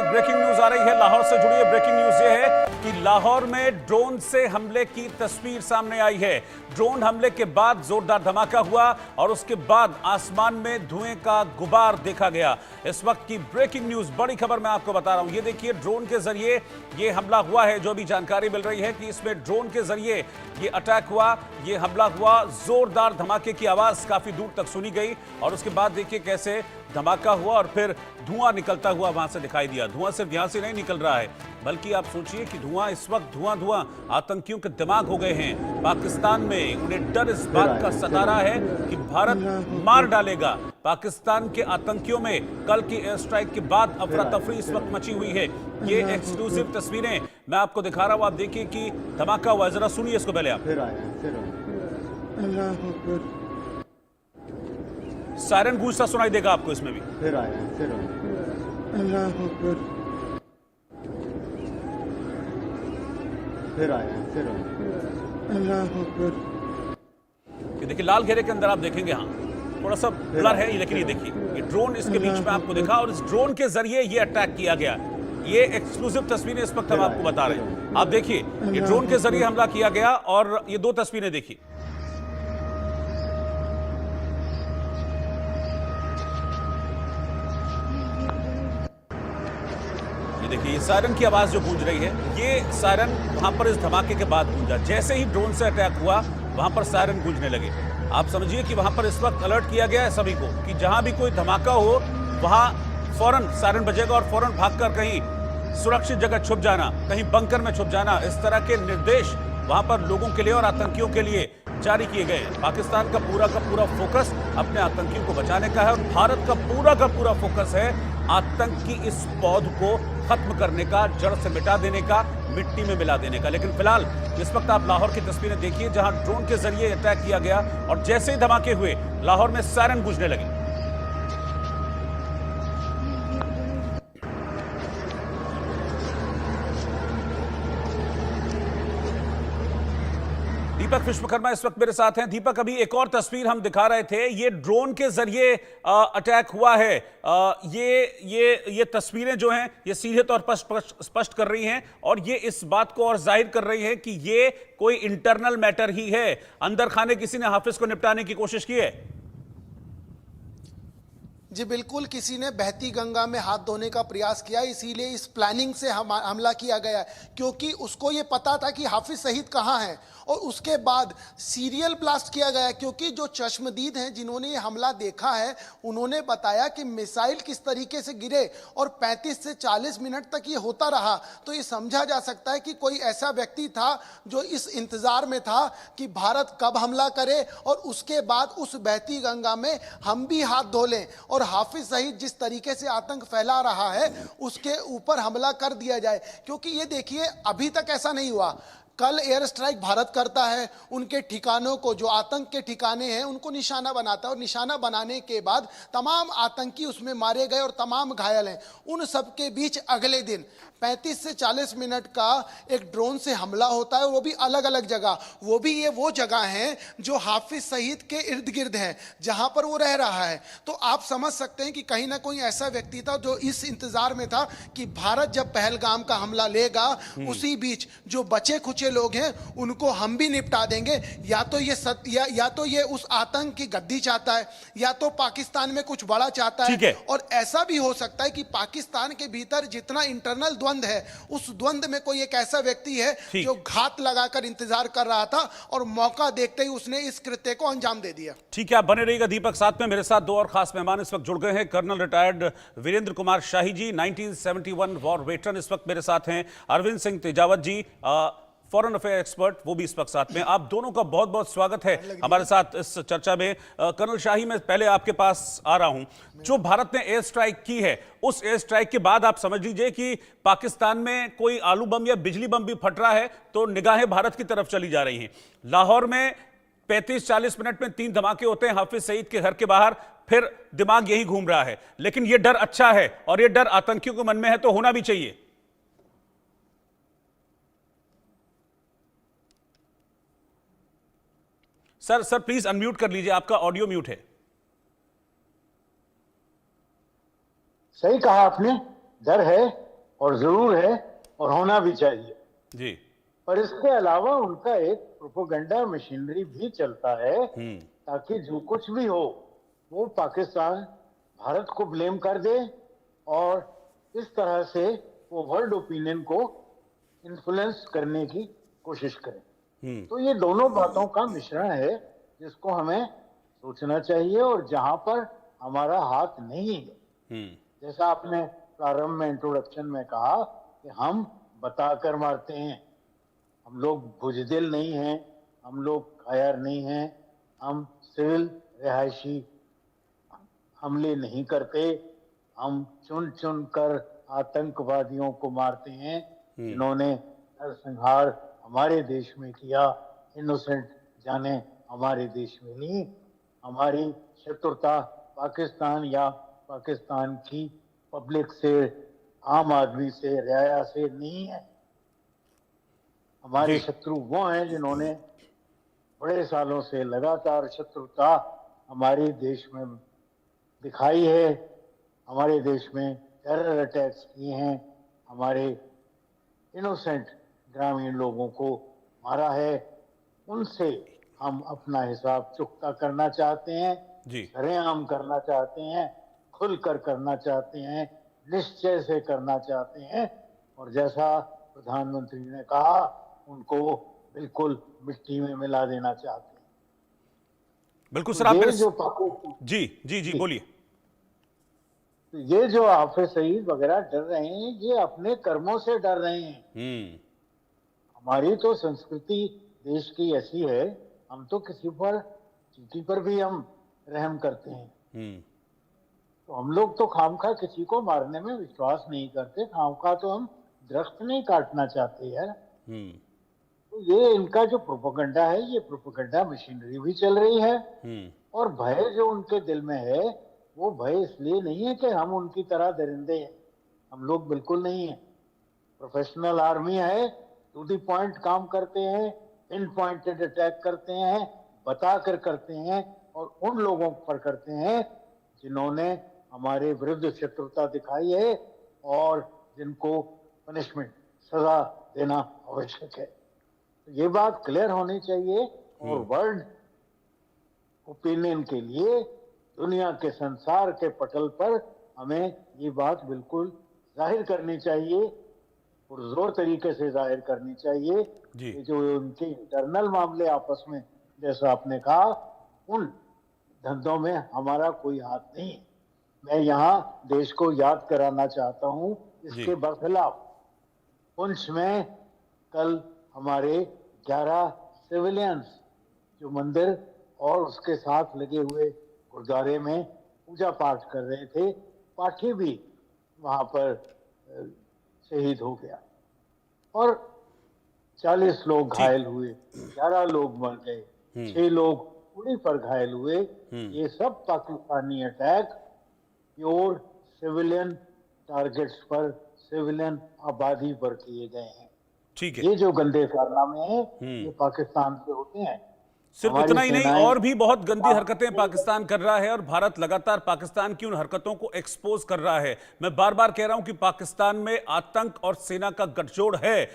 Breaking news आ रही है लाहौर से जुड़ी है। ब्रेकिंग न्यूज ये है कि लाहौर में ड्रोन से हमले की तस्वीर सामने आई है। ड्रोन हमले के बाद जोरदार धमाका हुआ और उसके बाद आसमान में धुएं का गुबार देखा गया। इस वक्त की ब्रेकिंग न्यूज, बड़ी खबर मैं आपको बता रहा हूं। ये देखिए, ड्रोन के जरिए ये हमला हुआ है। जो भी जानकारी मिल रही है कि इसमें ड्रोन के जरिए ये अटैक हुआ, ये हमला हुआ। जोरदार धमाके की आवाज काफी दूर तक सुनी गई और उसके बाद देखिए कैसे धमाका हुआ और फिर धुआं निकलता हुआ वहां से दिखाई दिया। धुआं सिर्फ यहां से नहीं निकल रहा है, बल्कि आप सोचिए कि धुआं इस वक्त धुआं आतंकियों के दिमाग हो गए हैं। पाकिस्तान में उन्हें डर इस बात का सता रहा है कि भारत मार डालेगा। पाकिस्तान के आतंकियों में कल की एयर स्ट्राइक के बाद अफरा तफरी इस वक्त मची हुई है। ये एक्सक्लूसिव तस्वीरें मैं आपको दिखा रहा हूं। आप देखिए कि धमाका हुआ, जरा सुनिए इसको पहले आप। सायरन गूंजता सुनाई देगा आपको इसमें भी। फिर आया ये देखिए लाल घेरे के अंदर आप देखेंगे, हाँ थोड़ा सा ब्लर है ये, लेकिन ये देखिए ये ड्रोन इसके बीच में आपको दिखा और इस ड्रोन के जरिए ये अटैक किया गया। ये एक्सक्लूसिव तस्वीरें इस वक्त हम आपको बता रहे हैं। आप देखिए ये ड्रोन के जरिए हमला किया गया और ये दो तस्वीरें देखिए। देखिए ये सायरन की आवाज जो गूंज रही है, ये सायरन वहां पर इस धमाके के बाद गूंजा। जैसे ही ड्रोन से अटैक हुआ वहां पर सायरन गूंजने लगे। आप समझिए कि वहां पर इस वक्त अलर्ट किया गया है सभी को कि जहां भी कोई धमाका हो वहां फौरन सायरन बजेगा और फौरन भागकर कहीं सुरक्षित जगह छुप जाना, कहीं बंकर में छुप जाना। इस तरह के निर्देश वहां पर लोगों के लिए और आतंकियों के लिए जारी किए गए हैं। पाकिस्तान का पूरा फोकस अपने आतंकियों को बचाने का है और भारत का पूरा फोकस है आतंक की इस पौध को खत्म करने का, जड़ से मिटा देने का, मिट्टी में मिला देने का। लेकिन फिलहाल इस वक्त आप लाहौर की तस्वीरें देखिए जहां ड्रोन के जरिए अटैक किया गया और जैसे ही धमाके हुए लाहौर में सायरन गूंजने लगे। दीपक विश्वकर्मा इस वक्त मेरे साथ हैं। दीपक, अभी एक और तस्वीर हम दिखा रहे थे, ये ड्रोन के जरिए अटैक हुआ है। ये तस्वीरें जो हैं ये सीधे तौर पर स्पष्ट कर रही हैं और ये इस बात को और जाहिर कर रही है कि ये कोई इंटरनल मैटर ही है। अंदर खाने किसी ने हाफिज को निपटाने की कोशिश की है। जी बिल्कुल, किसी ने बहती गंगा में हाथ धोने का प्रयास किया, इसीलिए इस प्लानिंग से हमला किया गया, क्योंकि उसको ये पता था कि हाफिज सईद कहाँ है। और उसके बाद सीरियल ब्लास्ट किया गया, क्योंकि जो चश्मदीद हैं जिन्होंने ये हमला देखा है उन्होंने बताया कि मिसाइल किस तरीके से गिरे और 35 से 40 मिनट तक ये होता रहा। तो ये समझा जा सकता है कि कोई ऐसा व्यक्ति था जो इस इंतजार में था कि भारत कब हमला करे और उसके बाद उस बहती गंगा में हम भी हाथ धो लें और हाफिज सईद जिस तरीके से आतंक फैला रहा है उसके ऊपर हमला कर दिया जाए। क्योंकि ये देखिए, अभी तक ऐसा नहीं हुआ। कल एयर स्ट्राइक भारत करता है, उनके ठिकानों को, जो आतंक के ठिकाने हैं उनको निशाना बनाता है और निशाना बनाने के बाद तमाम आतंकी उसमें मारे गए और तमाम घायल हैं। उन सब के बीच अगले दिन 35 से 40 मिनट का एक ड्रोन से हमला होता है, वो भी अलग अलग जगह। वो भी ये वो जगह हैं जो हाफिज सईद के इर्द गिर्द हैं जहां पर वो रह रहा है। तो आप समझ सकते हैं कि कहीं ना कोई ऐसा व्यक्ति था जो इस इंतजार में था कि भारत जब पहलगाम का हमला लेगा उसी बीच जो बचे खुचे लोग हैं उनको हम भी निपटा देंगे। या तो ये उस आतंक की गद्दी चाहता है या तो पाकिस्तान में कुछ बड़ा चाहता है। और ऐसा भी हो सकता है कि पाकिस्तान के भीतर जितना इंटरनल द्वंद है उस द्वंद में कोई एक ऐसा व्यक्ति है जो घात लगाकर इंतजार कर रहा था और मौका देखते ही उसने इस कृत्य को अंजाम दे दिया। ठीक है, आप बने रहिएगा दीपक। साथ में मेरे साथ दो और खास मेहमान इस वक्त जुड़ गए हैं। कर्नल रिटायर्ड वीरेंद्र कुमार शाही जी, 1971 वॉर वेटरन, इस वक्त मेरे साथ हैं। अरविंद सिंह तेजावत जी, फॉरेन अफेयर एक्सपर्ट, वो भी इस वक्त साथ में। आप दोनों का बहुत बहुत स्वागत है हमारे साथ इस चर्चा में। कर्नल शाही, मैं पहले आपके पास आ रहा हूं। जो भारत ने एयर स्ट्राइक की है, उस एयर स्ट्राइक के बाद आप समझ लीजिए कि पाकिस्तान में कोई आलू बम या बिजली बम भी फट रहा है तो निगाहें भारत की तरफ चली जा रही हैं। लाहौर में 35-40 मिनट में 3 धमाके होते हैं हाफिज सईद के घर के बाहर, फिर दिमाग यही घूम रहा है। लेकिन यह डर अच्छा है और यह डर आतंकियों के मन में है तो होना भी चाहिए। सर प्लीज अनम्यूट कर लीजिए, आपका ऑडियो म्यूट है। सही कहा आपने, डर है और जरूर है और होना भी चाहिए। जी। पर इसके अलावा उनका एक प्रोपेगेंडा मशीनरी भी चलता है ताकि जो कुछ भी हो वो पाकिस्तान भारत को ब्लेम कर दे और इस तरह से वो वर्ल्ड ओपिनियन को इन्फ्लुएंस करने की कोशिश करें। तो ये दोनों बातों का मिश्रण है जिसको हमें सोचना चाहिए और जहां पर हमारा हाथ नहीं है, जैसा आपने प्रारंभ में इंट्रोडक्शन में कहा कि हम बताकर मारते हैं, हम लोग बुजदिल नहीं हैं, हम लोग कायर नहीं हैं, हम सिविल रिहायशी हमले नहीं करते, हम चुन चुन कर आतंकवादियों को मारते हैं जिन्होंने नरसंहार हमारे देश में किया, इनोसेंट जाने हमारे देश में नहीं। हमारी शत्रुता पाकिस्तान या पाकिस्तान की पब्लिक से, आम आदमी से, रियाया से नहीं है। हमारे शत्रु वो हैं जिन्होंने बड़े सालों से लगातार शत्रुता हमारे देश में दिखाई है, हमारे देश में टेरर अटैक्स किए हैं, हमारे इनोसेंट ग्रामीण लोगों को मारा है। उनसे हम अपना हिसाब चुकता करना चाहते हैं, सरेआम करना चाहते हैं, खुलकर करना चाहते हैं, निश्चय से करना चाहते हैं और जैसा प्रधानमंत्री ने कहा उनको बिल्कुल मिट्टी में मिला देना चाहते हैं। बिल्कुल सर, आप जो जी जी जी बोलिए। तो ये जो हाफिज सईद वगैरह डर रहे हैं, ये अपने कर्मों से डर रहे हैं। हमारी तो संस्कृति देश की ऐसी है, हम तो किसी पर चींटी पर भी हम रहम करते हैं। तो हम लोग तो खामखा किसी को मारने में विश्वास नहीं करते, खामखा तो हम दरख्त नहीं काटना चाहते यार। तो ये इनका जो प्रोपेगेंडा है, ये प्रोपेगेंडा मशीनरी भी चल रही है और भय जो उनके दिल में है वो भय इसलिए नहीं है कि हम उनकी तरह दरिंदे हैं, हम लोग बिल्कुल नहीं है। प्रोफेशनल आर्मी है, टू द पॉइंट काम करते हैं, इन पॉइंटेड अटैक करते हैं, बता कर करते हैं और उन लोगों पर करते हैं जिन्होंने हमारे विरुद्ध शत्रुता दिखाई है और जिनको पनिशमेंट, सजा देना आवश्यक है। तो ये बात क्लियर होनी चाहिए और वर्ल्ड ओपिनियन के लिए दुनिया के संसार के पटल पर हमें ये बात बिल्कुल जाहिर करनी चाहिए और जोर तरीके से जाहिर करनी चाहिए कि जो उनके इंटरनल मामले आपस में, जैसा आपने कहा, उन धंधों में हमारा कोई हाथ नहीं है। मैं यहाँ देश को याद कराना चाहता हूँ इसके बरखिलाफ पुंछ में कल हमारे 11 सिविलियंस जो मंदिर और उसके साथ लगे हुए गुरुद्वारे में पूजा पाठ कर रहे थे, पाठी भी वहां पर शहीद हो गया और 40 लोग घायल हुए, 11 लोग मर गए, 6 लोग उड़ी पर घायल हुए। ये सब Pakistani attack pure civilian targets पर, सिविलियन आबादी पर किए गए हैं। ठीक है। ये जो गंदे कारनामे हैं ये पाकिस्तान से होते हैं। सिर्फ इतना ही नहीं, और भी बहुत गंदी हरकतें पाकिस्तान कर रहा है और भारत लगातार पाकिस्तान की उन हरकतों को एक्सपोज कर रहा है। मैं बार बार कह रहा हूं कि पाकिस्तान में आतंक और सेना का गठजोड़ है